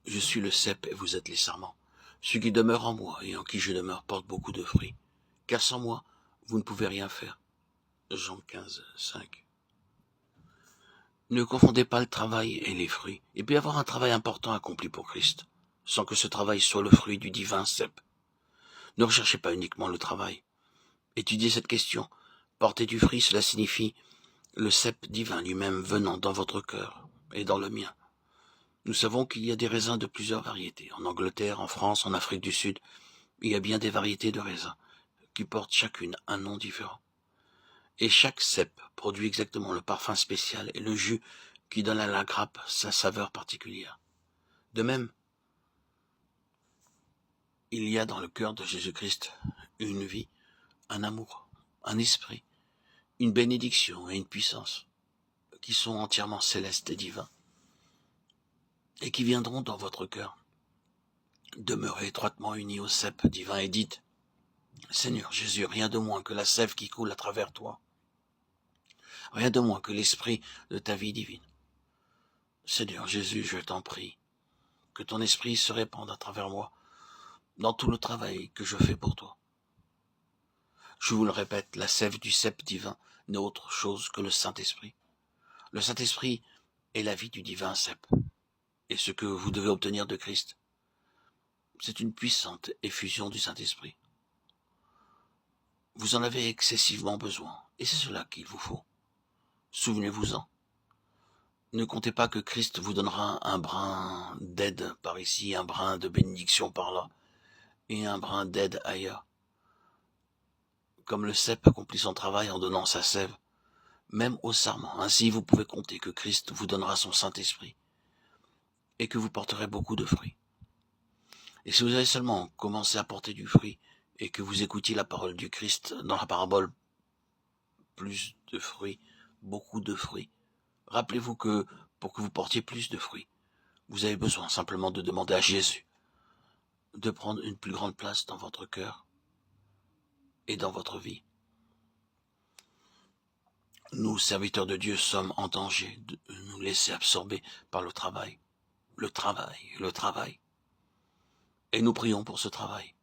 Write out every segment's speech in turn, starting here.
Je suis le cep et vous êtes les sarments. Celui qui demeure en moi et en qui je demeure porte beaucoup de fruits. Car sans moi, vous ne pouvez rien faire. Jean 15, 5. Ne confondez pas le travail et les fruits. Il peut y avoir un travail important accompli pour Christ, sans que ce travail soit le fruit du divin cep. Ne recherchez pas uniquement le travail. Étudiez cette question. Porter du fruit, cela signifie le cep divin lui-même venant dans votre cœur et dans le mien. Nous savons qu'il y a des raisins de plusieurs variétés. En Angleterre, en France, en Afrique du Sud, il y a bien des variétés de raisins qui portent chacune un nom différent. Et chaque cep produit exactement le parfum spécial et le jus qui donne à la grappe sa saveur particulière. De même, il y a dans le cœur de Jésus-Christ une vie, un amour, un esprit, une bénédiction et une puissance qui sont entièrement célestes et divins et qui viendront dans votre cœur. Demeurez étroitement unis au cep divin et dites: Seigneur Jésus, rien de moins que la sève qui coule à travers toi, rien de moins que l'esprit de ta vie divine. Seigneur Jésus, je t'en prie, que ton esprit se répande à travers moi, dans tout le travail que je fais pour toi. Je vous le répète, la sève du cep divin n'est autre chose que le Saint-Esprit. Le Saint-Esprit est la vie du divin cep. Et ce que vous devez obtenir de Christ, c'est une puissante effusion du Saint-Esprit. Vous en avez excessivement besoin, et c'est cela qu'il vous faut. Souvenez-vous-en. Ne comptez pas que Christ vous donnera un brin d'aide par ici, un brin de bénédiction par là, et un brin d'aide ailleurs. Comme le cep accomplit son travail en donnant sa sève, même au sarment. Ainsi, vous pouvez compter que Christ vous donnera son Saint-Esprit, et que vous porterez beaucoup de fruits. Et si vous avez seulement commencé à porter du fruit, et que vous écoutiez la parole du Christ dans la parabole, plus de fruits, beaucoup de fruits, rappelez-vous que pour que vous portiez plus de fruits, vous avez besoin simplement de demander à Jésus de prendre une plus grande place dans votre cœur et dans votre vie. Nous, serviteurs de Dieu, sommes en danger de nous laisser absorber par le travail. Le travail, le travail. Et nous prions pour ce travail.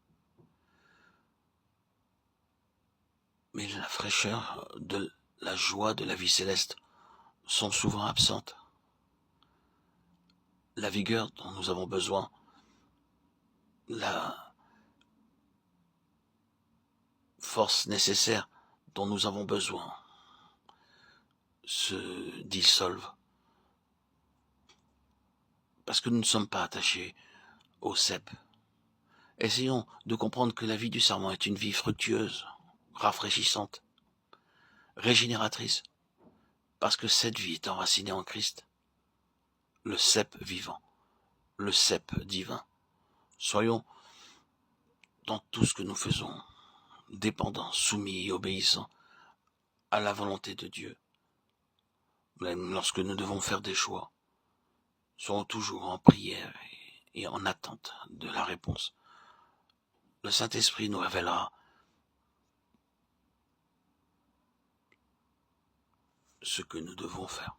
Mais la fraîcheur de la joie de la vie céleste sont souvent absentes. La vigueur dont nous avons besoin, la force nécessaire dont nous avons besoin se dissolvent. Parce que nous ne sommes pas attachés au cep. Essayons de comprendre que la vie du sarment est une vie fructueuse, rafraîchissante, régénératrice, parce que cette vie est enracinée en Christ, le cep vivant, le cep divin. Soyons, dans tout ce que nous faisons, dépendants, soumis et obéissants à la volonté de Dieu. Même lorsque nous devons faire des choix, soyons toujours en prière et en attente de la réponse. Le Saint-Esprit nous révélera ce que nous devons faire.